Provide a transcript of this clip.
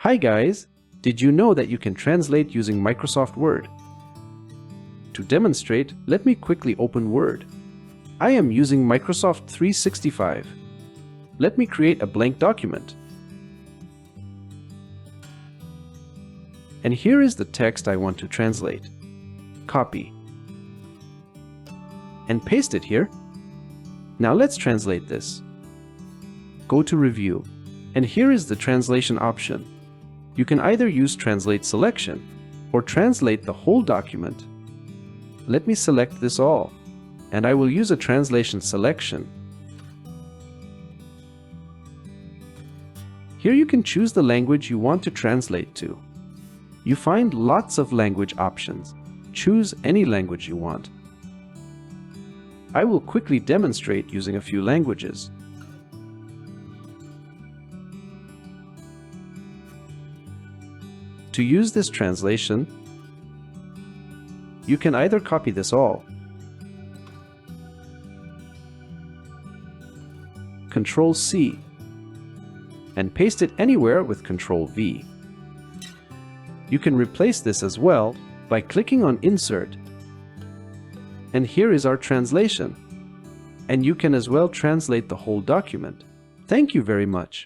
Hi guys! Did you know that you can translate using Microsoft Word? To demonstrate, let me quickly open Word. I am using Microsoft 365. Let me create a blank document. And here is the text I want to translate. Copy. And paste it here. Now let's translate this. Go to Review. And here is the translation option. You can either use Translate Selection or translate the whole document. Let me select this all, and I will use a translation selection. Here you can choose the language you want to translate to. You find lots of language options. Choose any language you want. I will quickly demonstrate using a few languages. To use this translation, you can either copy this all, Ctrl+C, and paste it anywhere with Ctrl+V. You can replace this as well by clicking on Insert. And here is our translation. And you can as well translate the whole document. Thank you very much.